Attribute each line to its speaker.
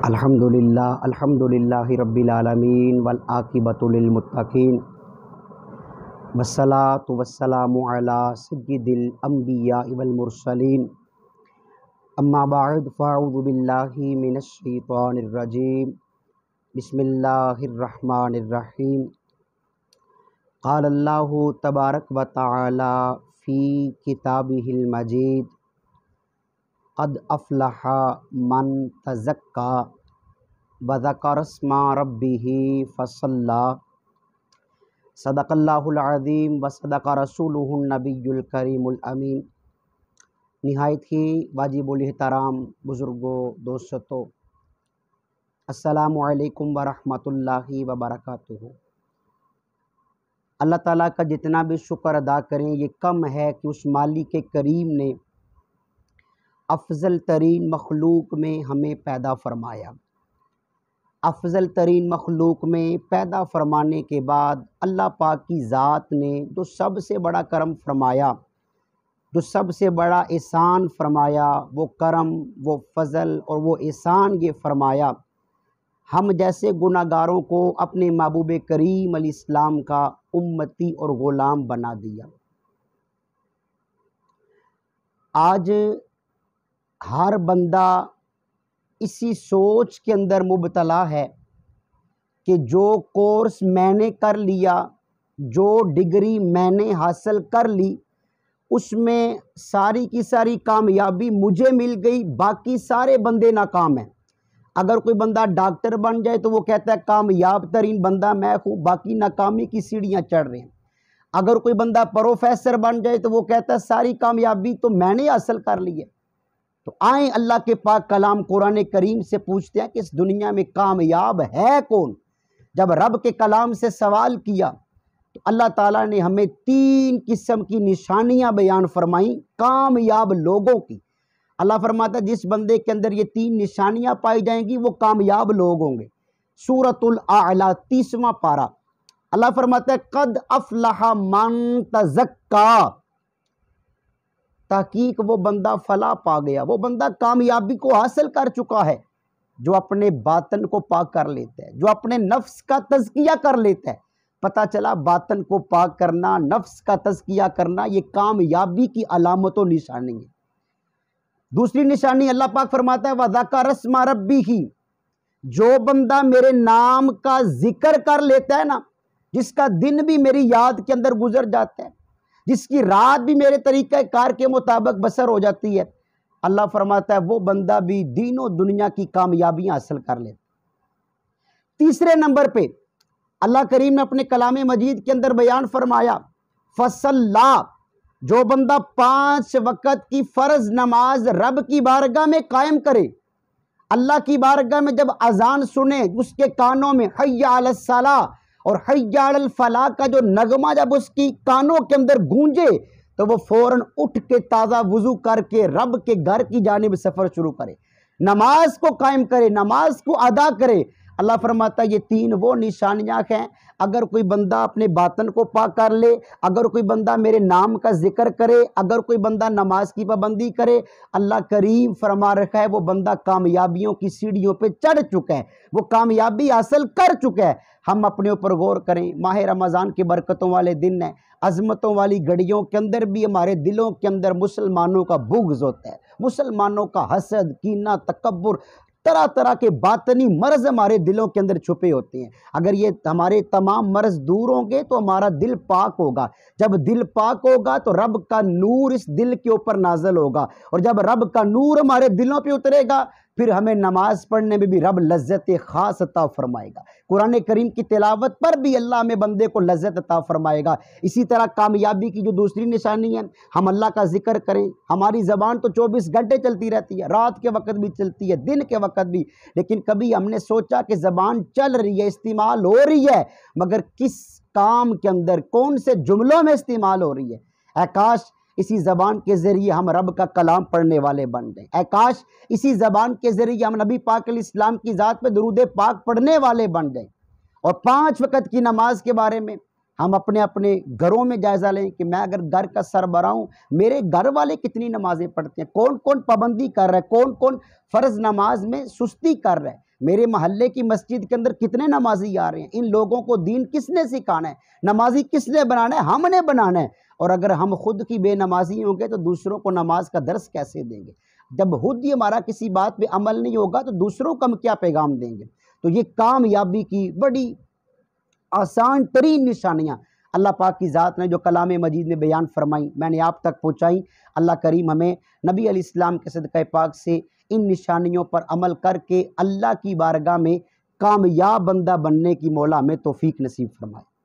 Speaker 1: الحمدللہ رب العالمین والعاقبۃ للمتقین والصلاۃ والسلام علی سید الانبیاء والمرسلین اما بعد فاعوذ باللہ من الشیطان الرجیم بسم اللہ الرحمن الرحیم قال اللہ تبارک و تعالی فی کتابہ المجید قد افلح من تزکا وذکر اسم ربہ فصلی صدق اللہ العظیم وصدق رسولہ النبی الکریم الامین۔ نہایت ہی واجب الاحترام بزرگوں، دوستوں، السلام علیکم ورحمۃ اللہ وبرکاتہ۔ اللہ تعالیٰ کا جتنا بھی شکر ادا کریں یہ کم ہے کہ اس مالک کریم نے افضل ترین مخلوق میں ہمیں پیدا فرمایا۔ افضل ترین مخلوق میں پیدا فرمانے کے بعد اللہ پاک کی ذات نے جو سب سے بڑا کرم فرمایا، جو سب سے بڑا احسان فرمایا، وہ کرم، وہ فضل اور وہ احسان یہ فرمایا، ہم جیسے گناہ گاروں کو اپنے محبوب کریم علیہ السلام کا امتی اور غلام بنا دیا۔ آج ہر بندہ اسی سوچ کے اندر مبتلا ہے کہ جو کورس میں نے کر لیا، جو ڈگری میں نے حاصل کر لی، اس میں ساری کی ساری کامیابی مجھے مل گئی، باقی سارے بندے ناکام ہیں۔ اگر کوئی بندہ ڈاکٹر بن جائے تو وہ کہتا ہے کامیاب ترین بندہ میں ہوں، باقی ناکامی کی سیڑھیاں چڑھ رہے ہیں۔ اگر کوئی بندہ پروفیسر بن جائے تو وہ کہتا ہے ساری کامیابی تو میں نے حاصل کر لی ہے۔ تو آئیں اللہ کے پاک کلام قرآن کریم سے پوچھتے ہیں کہ اس دنیا میں کامیاب ہے کون؟ جب رب کے کلام سے سوال کیا تو اللہ تعالیٰ نے ہمیں 3 قسم کی نشانیاں بیان فرمائیں کامیاب لوگوں کی۔ اللہ فرماتا ہے جس بندے کے اندر یہ 3 نشانیاں پائی جائیں گی وہ کامیاب لوگ ہوں گے۔ سورۃ الاعلیٰ 30واں پارہ، اللہ فرماتا ہے قد افلح من تزکا، تحقیق وہ بندہ فلاح پا گیا، وہ بندہ کامیابی کو حاصل کر چکا ہے جو اپنے باطن کو پاک کر لیتا ہے، جو اپنے نفس کا تزکیہ کر لیتا ہے۔ پتہ چلا باطن کو پاک کرنا، نفس کا تزکیہ کرنا یہ کامیابی کی علامت و نشانی ہے۔ دوسری نشانی اللہ پاک فرماتا ہے وَذَكَرَ اسْمَ رَبِّهِ، جو بندہ میرے نام کا ذکر کر لیتا ہے نا، جس کا دن بھی میری یاد کے اندر گزر جاتا ہے، جس کی رات بھی میرے طریقہ کار کے مطابق بسر ہو جاتی ہے، اللہ فرماتا ہے وہ بندہ بھی دین و دنیا کی کامیابیاں حاصل کر لیتا ہے۔ تیسرے نمبر پہ اللہ کریم نے اپنے کلام مجید کے اندر بیان فرمایا فصلی، جو بندہ 5 وقت کی فرض نماز رب کی بارگاہ میں قائم کرے، اللہ کی بارگاہ میں جب اذان سنے، اس کے کانوں میں حی علی الصلاۃ اور حی علی الفلاح کا جو نغمہ جب اس کی کانوں کے اندر گونجے تو وہ فوراً اٹھ کے تازہ وضو کر کے رب کے گھر کی جانب سفر شروع کرے، نماز کو قائم کرے، نماز کو ادا کرے۔ اللہ فرماتا ہے یہ 3 وہ نشانیاں ہیں، اگر کوئی بندہ اپنے باطن کو پاک کر لے، اگر کوئی بندہ میرے نام کا ذکر کرے، اگر کوئی بندہ نماز کی پابندی کرے، اللہ کریم فرما رکھا ہے وہ بندہ کامیابیوں کی سیڑھیوں پہ چڑھ چکا ہے، وہ کامیابی حاصل کر چکا ہے۔ ہم اپنے اوپر غور کریں، ماہ رمضان کی برکتوں والے دن ہیں، عظمتوں والی گھڑیوں کے اندر بھی ہمارے دلوں کے اندر مسلمانوں کا بغض ہوتا ہے، مسلمانوں کا حسد، کینہ، تکبر، طرح طرح کے باطنی مرض ہمارے دلوں کے اندر چھپے ہوتے ہیں۔ اگر یہ ہمارے تمام مرض دور ہوں گے تو ہمارا دل پاک ہوگا، جب دل پاک ہوگا تو رب کا نور اس دل کے اوپر نازل ہوگا، اور جب رب کا نور ہمارے دلوں پہ اترے گا پھر ہمیں نماز پڑھنے میں بھی رب لذت خاص عطا فرمائے گا، قرآن کریم کی تلاوت پر بھی اللہ ہمیں بندے کو لذت عطا فرمائے گا۔ اسی طرح کامیابی کی جو دوسری نشانی ہے، ہم اللہ کا ذکر کریں، ہماری زبان تو 24 گھنٹے چلتی رہتی ہے، رات کے وقت بھی چلتی ہے، دن کے وقت بھی، لیکن کبھی ہم نے سوچا کہ زبان چل رہی ہے، استعمال ہو رہی ہے، مگر کس کام کے اندر، کون سے جملوں میں استعمال ہو رہی ہے؟ اے کاش اسی زبان کے ذریعے ہم رب کا کلام پڑھنے والے بن جائیں، اے کاش اسی زبان کے ذریعے ہم نبی پاک علیہ السلام کی ذات پہ درود پاک پڑھنے والے بن جائیں۔ اور 5 وقت کی نماز کے بارے میں ہم اپنے اپنے گھروں میں جائزہ لیں کہ میں اگر گھر کا سربراہ ہوں، میرے گھر والے کتنی نمازیں پڑھتے ہیں، کون کون پابندی کر رہا ہے، کون کون فرض نماز میں سستی کر رہا ہے۔ میرے محلے کی مسجد کے اندر کتنے نمازی آ رہے ہیں، ان لوگوں کو دین کس نے سکھانا ہے، نمازی کس نے بنانا ہے؟ ہم نے بنانا ہے۔ اور اگر ہم خود کی بے نمازی ہوں گے تو دوسروں کو نماز کا درس کیسے دیں گے؟ جب خود ہی ہمارا کسی بات پہ عمل نہیں ہوگا تو دوسروں کو ہم کیا پیغام دیں گے؟ تو یہ کامیابی کی بڑی آسان ترین نشانیاں اللہ پاک کی ذات نے جو کلام مجید میں بیان فرمائی، میں نے آپ تک پہنچائی۔ اللہ کریم ہمیں نبی علیہ السلام کے صدقہ پاک سے ان نشانیوں پر عمل کر کے اللہ کی بارگاہ میں کامیاب بندہ بننے کی مولا ہمیں توفیق نصیب فرمائے۔